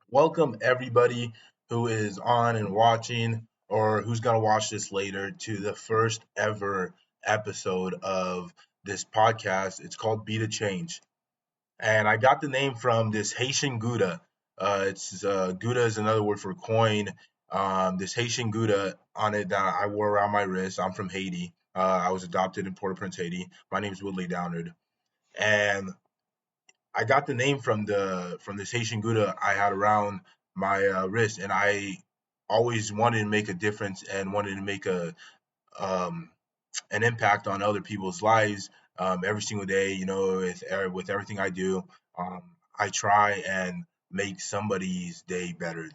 Welcome everybody who is on and watching or who's going to watch this later to the first ever episode of this podcast. It's called Be the Change. And I got the name from this Haitian Gouda. Gouda is another word for coin. This Haitian Gouda on it that I wore around my wrist. I'm from Haiti. I was adopted in Port-au-Prince, Haiti. My name is Woodley Downard. And I got the name from this Haitian Gouda I had around my wrist, and I always wanted to make a difference and wanted to make a um, an impact on other people's lives every single day. With everything I do, I try and make somebody's day better.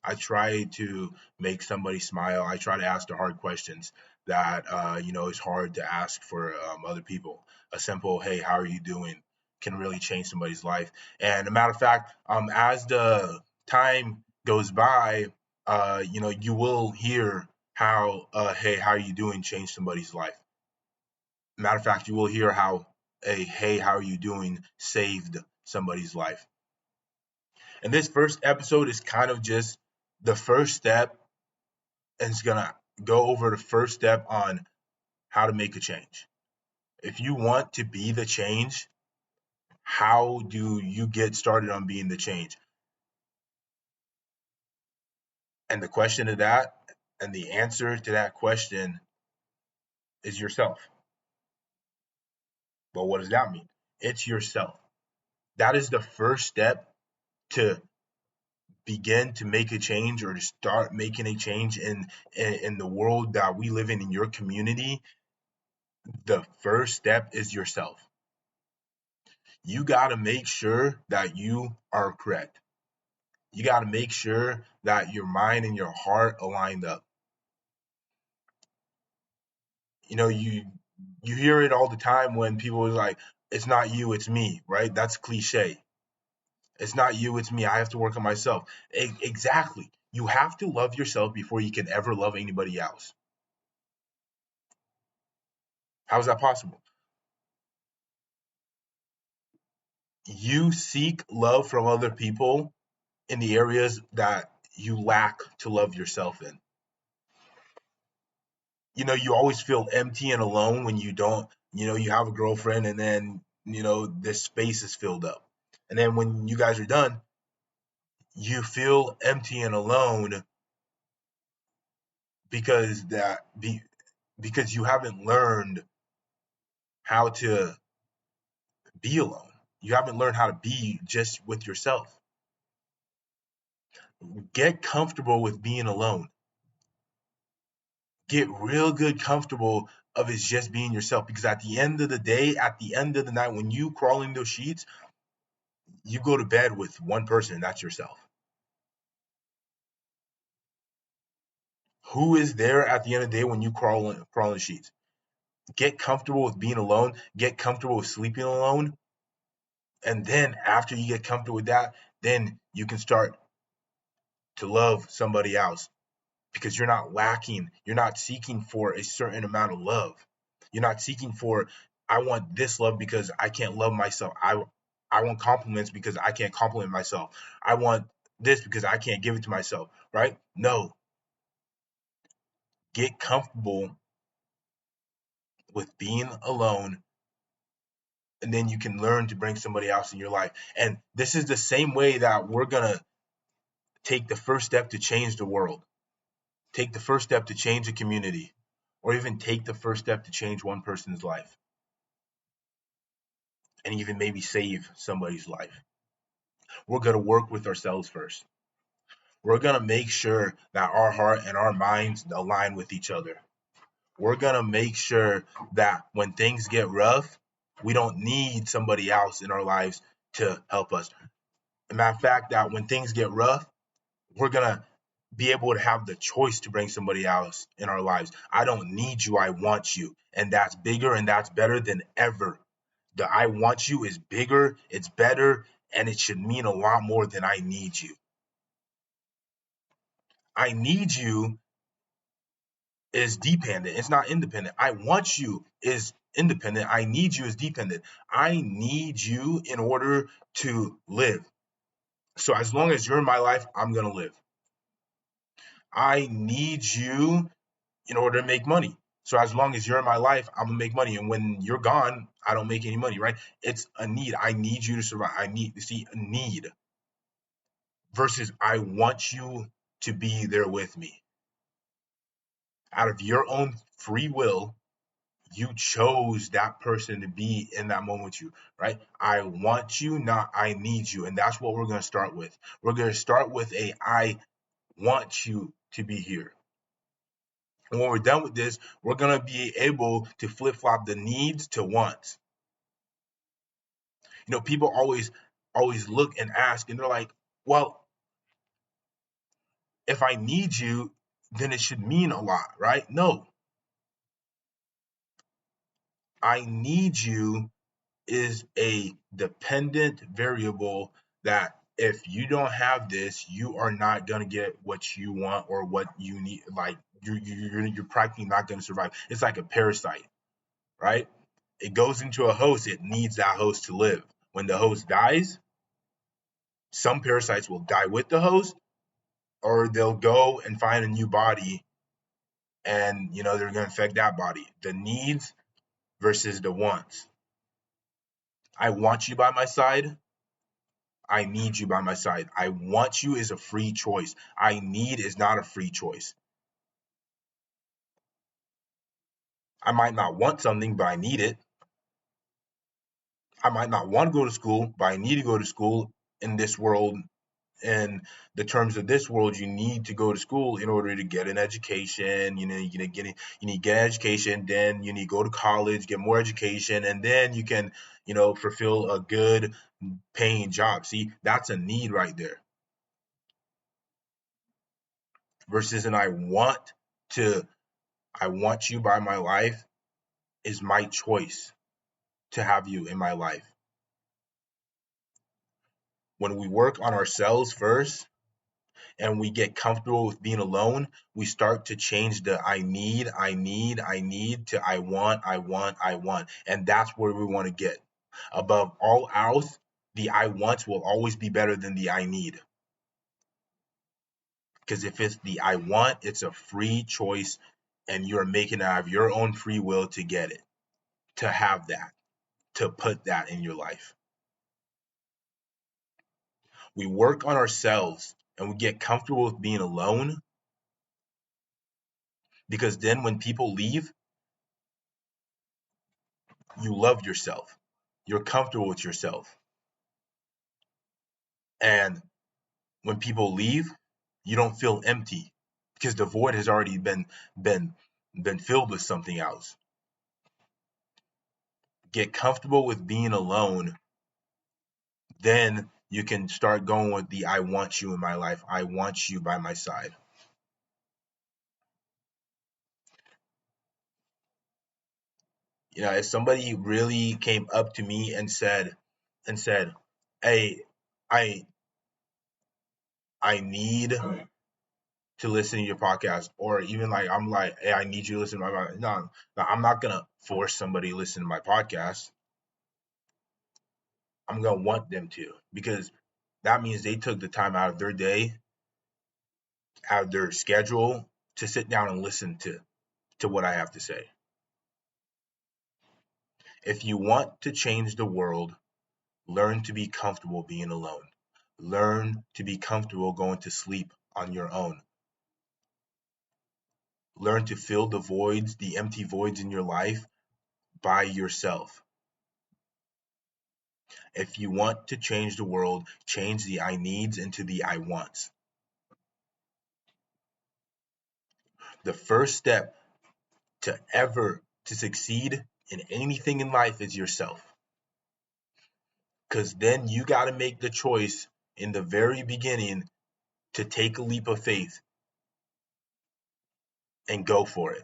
I try to make somebody smile. I try to ask the hard questions that is hard to ask for other people. A simple "Hey, how are you doing?" can really change somebody's life. And a matter of fact, as the time goes by, you will hear how "Hey, how are you doing?" change somebody's life. Matter of fact, you will hear how a "Hey, how are you doing?" saved somebody's life. And this first episode is kind of just the first step, and it's gonna go over the first step on how to make a change. If you want to be the change, how do you get started on being the change? And the question to that, and the answer to that question is yourself. Well, what does that mean? It's yourself. That is the first step to begin to make a change or to start making a change in the world that we live in your community. The first step is yourself. You got to make sure that you are correct. You got to make sure that your mind and your heart aligned up. You know, you hear it all the time when people are like, "It's not you, it's me," right? That's cliche. It's not you, it's me. I have to work on myself. Exactly. You have to love yourself before you can ever love anybody else. How is that possible? You seek love from other people in the areas that you lack to love yourself in. You always feel empty and alone when you don't, you have a girlfriend and then, this space is filled up. And then when you guys are done, you feel empty and alone because because you haven't learned how to be alone. You haven't learned how to be just with yourself. Get comfortable with being alone. Get real good comfortable of it's just being yourself, because at the end of the day, at the end of the night, when you crawl in those sheets, you go to bed with one person, and that's yourself. Who is there at the end of the day when you crawl in the sheets? Get comfortable with being alone. Get comfortable with sleeping alone. And then after you get comfortable with that, then you can start to love somebody else, because you're not lacking. You're not seeking for a certain amount of love. You're not seeking for, I want this love because I can't love myself. I want compliments because I can't compliment myself. I want this because I can't give it to myself, right? No. Get comfortable with being alone, and then you can learn to bring somebody else in your life. And this is the same way that we're going to take the first step to change the world, take the first step to change a community, or even take the first step to change one person's life, and even maybe save somebody's life. We're going to work with ourselves first. We're going to make sure that our heart and our minds align with each other. We're going to make sure that when things get rough, we don't need somebody else in our lives to help us. As a matter of fact, that when things get rough, we're going to be able to have the choice to bring somebody else in our lives. I don't need you, I want you. And that's bigger and that's better than ever. The I want you is bigger, it's better, and it should mean a lot more than I need you. I need you is dependent. It's not independent. I want you is independent. I need you is dependent. I need you in order to live. So as long as you're in my life, I'm going to live. I need you in order to make money. So as long as you're in my life, I'm gonna make money. And when you're gone, I don't make any money, right? It's a need. I need you to survive. I need to see a need versus I want you to be there with me. Out of your own free will, you chose that person to be in that moment with you, right? I want you, not I need you. And that's what we're going to start with. We're going to start with a I want you to be here. And when we're done with this, we're going to be able to flip flop the needs to wants. People always look and ask, and they're like, well, if I need you, then it should mean a lot, right? No, I need you is a dependent variable that if you don't have this, you are not going to get what you want or what you need. Like you're practically not going to survive. It's like a parasite, right? It goes into a host, it needs that host to live. When the host dies, some parasites will die with the host, or they'll go and find a new body, and they're going to infect that body. The needs versus the wants. I want you by my side. I need you by my side. I want you is a free choice. I need is not a free choice. I might not want something, but I need it. I might not want to go to school, but I need to go to school in this world. In the terms of this world, you need to go to school in order to get an education. You need to get an education, then you need to go to college, get more education, and then you can, fulfill a good paying job. See, that's a need right there. Versus an I want you by my life is my choice to have you in my life. When we work on ourselves first and we get comfortable with being alone, we start to change the I need to I want. And that's where we want to get. Above all else, the I want will always be better than the I need. Because if it's the I want, it's a free choice and you're making it out of your own free will to get it, to have that, to put that in your life. We work on ourselves and we get comfortable with being alone, because then when people leave, you love yourself. You're comfortable with yourself. And when people leave, you don't feel empty because the void has already been filled with something else. Get comfortable with being alone, then you can start going with the I want you in my life. I want you by my side. If somebody really came up to me and said, "Hey, I I need to listen to your podcast," or even like I'm like, "Hey, I need you to listen to my podcast." No, I'm not gonna force somebody to listen to my podcast. I'm gonna want them to, because that means they took the time out of their day, out of their schedule, to sit down and listen to what I have to say. If you want to change the world, learn to be comfortable being alone. Learn to be comfortable going to sleep on your own. Learn to fill the voids, the empty voids in your life by yourself. If you want to change the world, change the I needs into the I wants. The first step to succeed in anything in life is yourself. Because then you got to make the choice in the very beginning to take a leap of faith and go for it.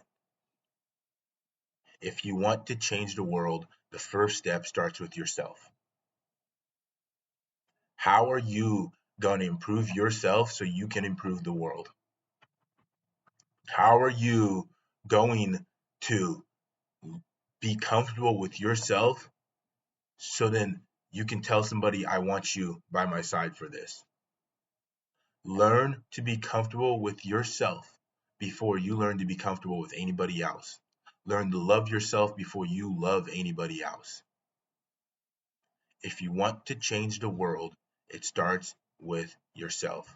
If you want to change the world, the first step starts with yourself. How are you going to improve yourself so you can improve the world? How are you going to be comfortable with yourself so then you can tell somebody, I want you by my side for this? Learn to be comfortable with yourself before you learn to be comfortable with anybody else. Learn to love yourself before you love anybody else. If you want to change the world, it starts with yourself.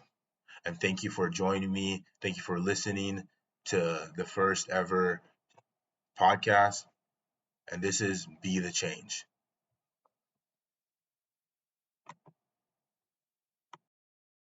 And thank you for joining me. Thank you for listening to the first ever podcast. And this is Be the Change.